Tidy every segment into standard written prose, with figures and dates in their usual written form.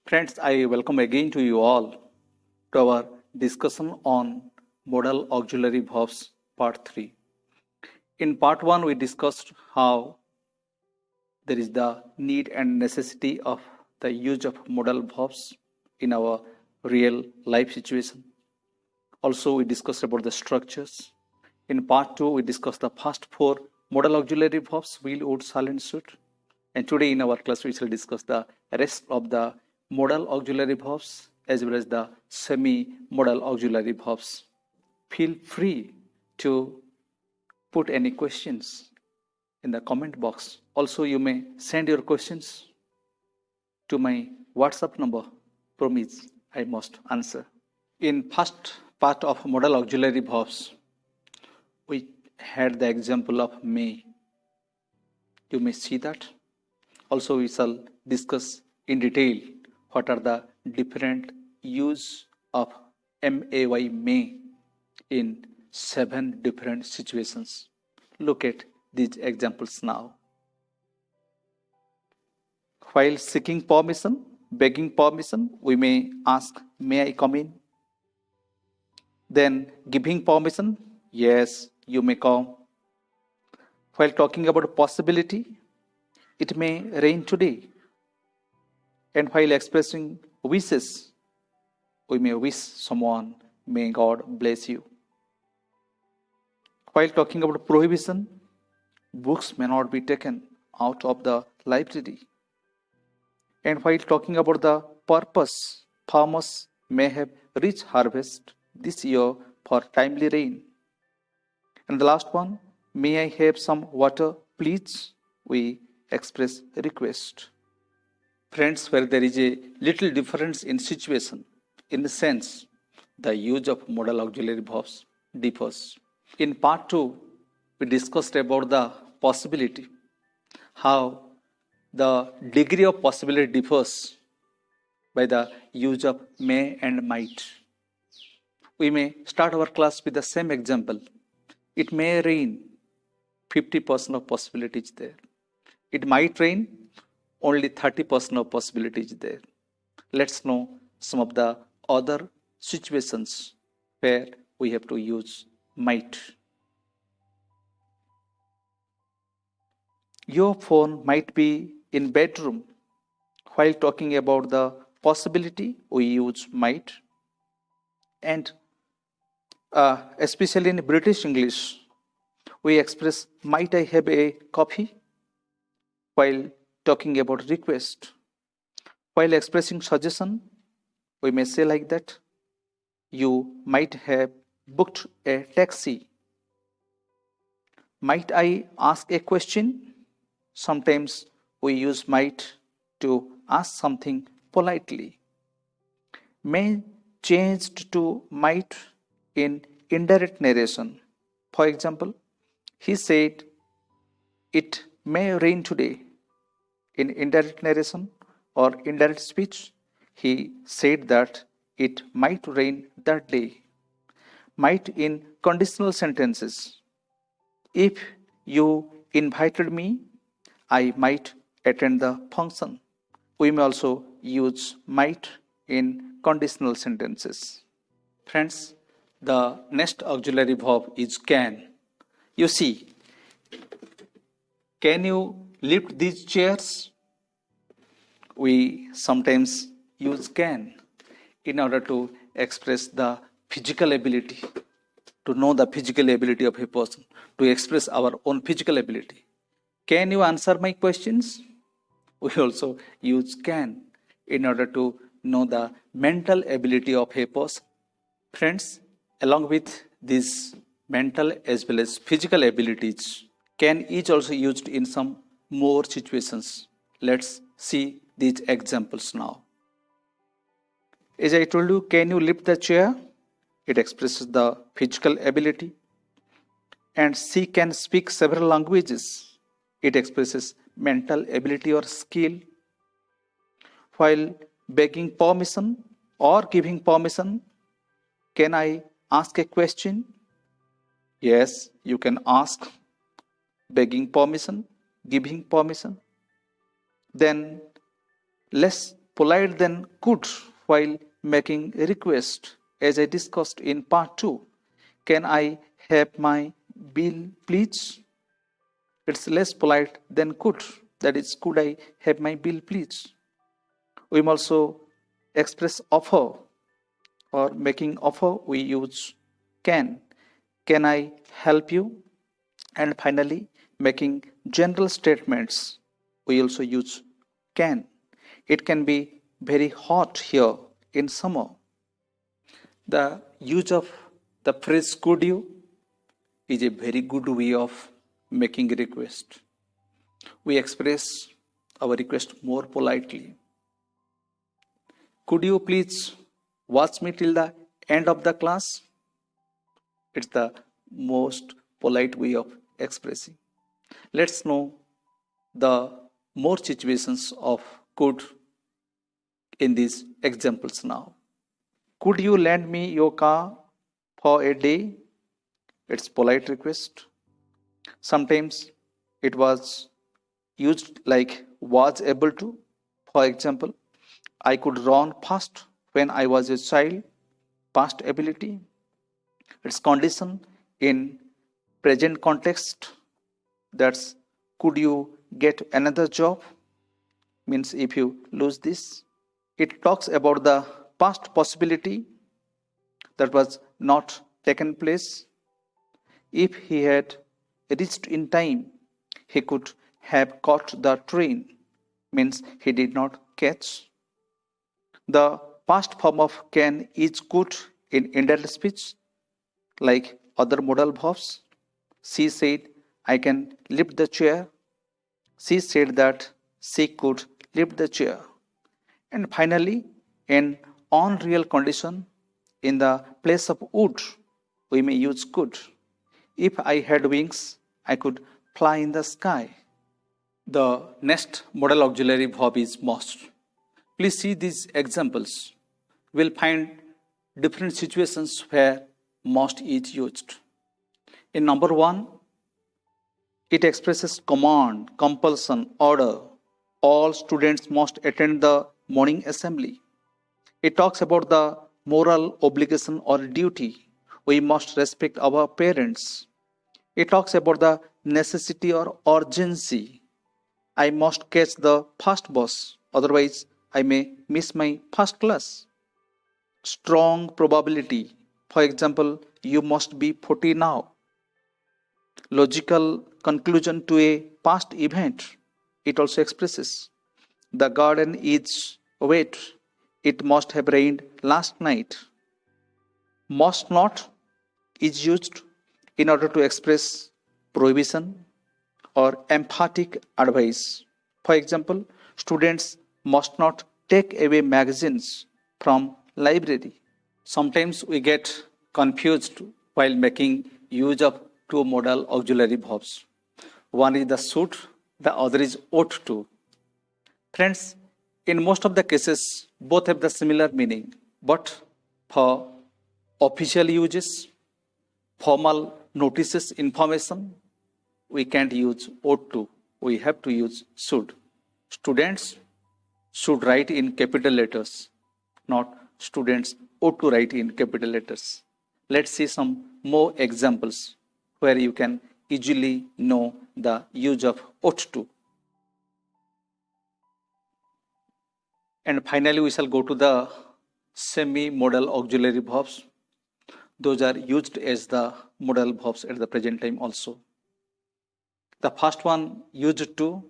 Friends, I welcome again to you all to our discussion on modal auxiliary verbs part 3. In part 1, we discussed how there is the need and necessity of the use of modal verbs in our real life situation. Also, we discussed about the structures. In part 2, we discussed the first 4 modal auxiliary verbs, will, would, shall, and should. And today in our class, we shall discuss the rest of the modal auxiliary verbs as well as the semi-modal auxiliary verbs. Feel free to put any questions in the comment box. Also, you may send your questions to my WhatsApp number. Promise I must answer. In first part of modal auxiliary verbs, we had the example of may. You may see that. Also, we shall discuss in detail what are the different use of may in 7 different situations. Look at these examples now. While seeking permission, begging permission, we may ask, may I come in? Then giving permission, yes, you may come. While talking about a possibility, it may rain today. And while expressing wishes, we may wish someone, may God bless you. While talking about prohibition, books may not be taken out of the library. And while talking about the purpose, farmers may have rich harvest this year for timely rain. And the last one, may I have some water, please? We express request. Friends, where there is a little difference in situation, in the sense, the use of modal auxiliary verbs differs. In part 2, we discussed about the possibility, how the degree of possibility differs by the use of may and might. We may start our class with the same example. It may rain, 50% of possibility is there. It might rain, only 30% of possibility is there. Let's know some of the other situations where we have to use might. Your phone might be in bedroom. While talking about the possibility, we use might. And especially in British English, we express, might I have a coffee? While talking about request. While expressing suggestion, we may say like that, you might have booked a taxi. Might I ask a question? Sometimes we use might to ask something politely. May changed to might in indirect narration. For example, he said, it may rain today. In indirect narration or indirect speech, he said that it might rain that day. Might in conditional sentences. If you invited me, I might attend the function. We may also use might in conditional sentences. Friends, the next auxiliary verb is can. You see, can you lift these chairs? We sometimes use can in order to express the physical ability, to know the physical ability of a person, to express our own physical ability. Can you answer my questions? We also use can in order to know the mental ability of a person. Friends, along with these mental as well as physical abilities, can is also used in some more situations. Let's see these examples now. As I told you, can you lift the chair? It expresses the physical ability. And she can speak several languages. It expresses mental ability or skill. While begging permission or giving permission, can I ask a question? Yes, you can ask. Begging permission, giving permission. Then let's polite than could while making a request, as I discussed in part 2. Can I have my bill, please? It's less polite than could. That is, could I have my bill, please? We also express offer or making offer, we use can. Can I help you? And finally, making general statements, we also use can. It can be very hot here in summer. The use of the phrase could you is a very good way of making a request. We express our request more politely. Could you please watch me till the end of the class? It's the most polite way of expressing. Let's know the more situations of could in these examples now. Could you lend me your car for a day? It's polite request. Sometimes it was used like was able to. For example, I could run fast when I was a child. Past ability. Its condition in present context. That's could you get another job? Means if you lose this. It talks about the past possibility that was not taken place. If he had reached in time, he could have caught the train. Means he did not catch. The past form of can is could in indirect speech, like other modal verbs. She said, I can lift the chair. She said that she could lift the chair. And finally, in on-real condition, in the place of would, we may use could. If I had wings, I could fly in the sky. The next modal auxiliary verb is must. Please see these examples. We'll find different situations where must is used. In number 1, it expresses command, compulsion, order. All students must attend the morning assembly. It talks about the moral obligation or duty. We must respect our parents. It talks about the necessity or urgency. I must catch the first bus, otherwise I may miss my first class. Strong probability. For example, you must be 40 now. Logical conclusion to a past event. It also expresses the garden is wet. It must have rained last night. Must not is used in order to express prohibition or emphatic advice. For example, students must not take away magazines from library. Sometimes we get confused while making use of two modal auxiliary verbs. One is the should, the other is ought to. Friends, in most of the cases, both have the similar meaning, but for official uses, formal notices, information, we can't use ought to. We have to use should. Students should write in capital letters, not students ought to write in capital letters. Let's see some more examples where you can easily know the use of ought to. And finally, we shall go to the semi-modal auxiliary verbs. Those are used as the modal verbs at the present time also. The first one, used to,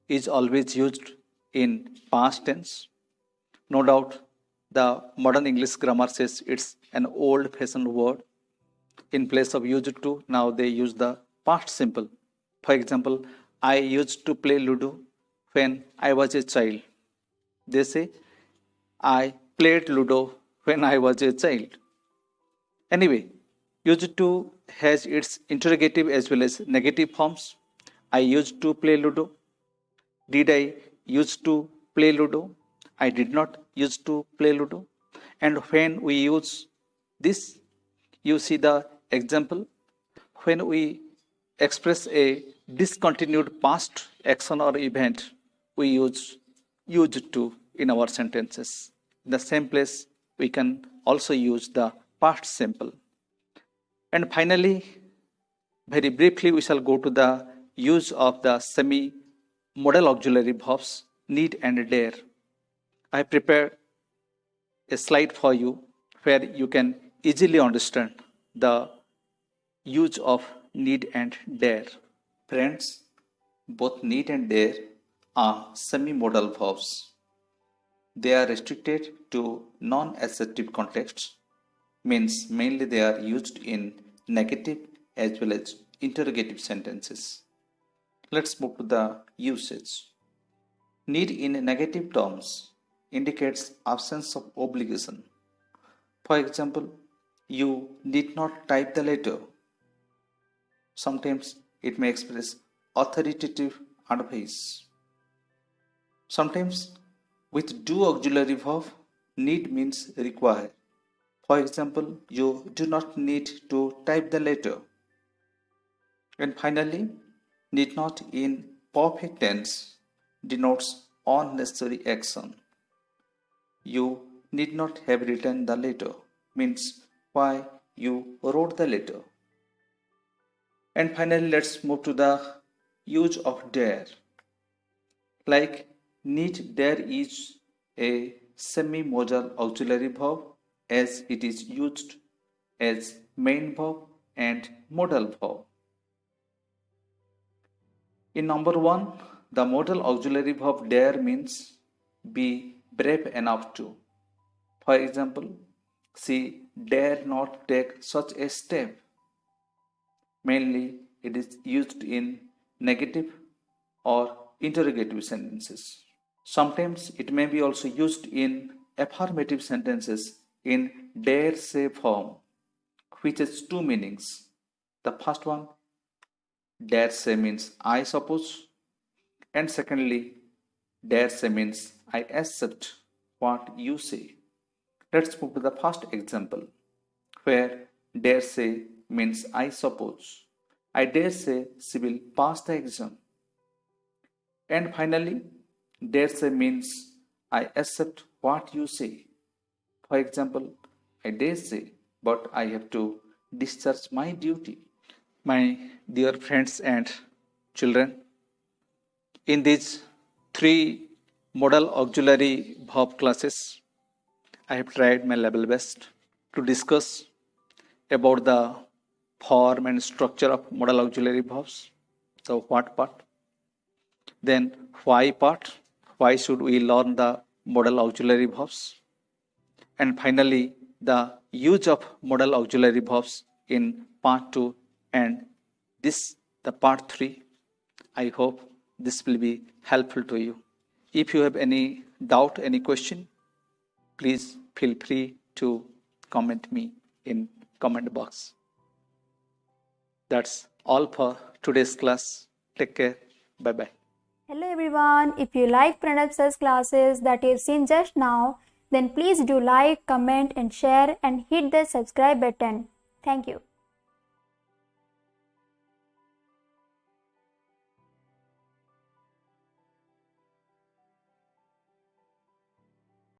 is always used in past tense. No doubt, the modern English grammar says it's an old-fashioned word. In place of used to, now they use the past simple. For example, I used to play Ludo when I was a child. They say, I played Ludo when I was a child. Anyway, used to has its interrogative as well as negative forms. I used to play Ludo. Did I used to play Ludo? I did not used to play Ludo. And when we use this, you see the example. When we express a discontinued past action or event, we use used to. in our sentences. In the same place, we can also use the past simple. And finally, very briefly, we shall go to the use of the semi-modal auxiliary verbs need and dare. I have prepared a slide for you where you can easily understand the use of need and dare. Friends, both need and dare are semi-modal verbs. They are restricted to non-assertive contexts, means mainly they are used in negative as well as interrogative sentences. Let's move to the usage. Need in negative terms indicates absence of obligation. For example, you need not type the letter. Sometimes it may express authoritative advice. Sometimes with do auxiliary verb, need means require. For example, you do not need to type the letter. And finally, need not in perfect tense denotes unnecessary action. You need not have written the letter means why you wrote the letter. And finally, let's move to the use of dare. Like need dare is a semi-modal auxiliary verb as it is used as main verb and modal verb. In number 1, the modal auxiliary verb dare means be brave enough to. For example, she dare not take such a step. Mainly, it is used in negative or interrogative sentences. Sometimes it may be also used in affirmative sentences in dare say form, which has two meanings. The first one, dare say means I suppose, and secondly, dare say means I accept what you say. Let's move to the first example, where dare say means I suppose. I dare say she will pass the exam. And finally, dare say means I accept what you say. For example, I dare say, but I have to discharge my duty. My dear friends and children, in these 3 modal auxiliary verb classes, I have tried my level best to discuss about the form and structure of modal auxiliary verbs. So what part? Then why part? Why should we learn the modal auxiliary verbs? And finally, the use of modal auxiliary verbs in part 2 and this the part 3. I hope this will be helpful to you. If you have any doubt, any question, please feel free to comment me in comment box. That's all for today's class. Take care. Bye-bye. Hello everyone. If you like Pranab sir's classes that you've seen just now, then please do like, comment and share and hit the subscribe button. Thank you.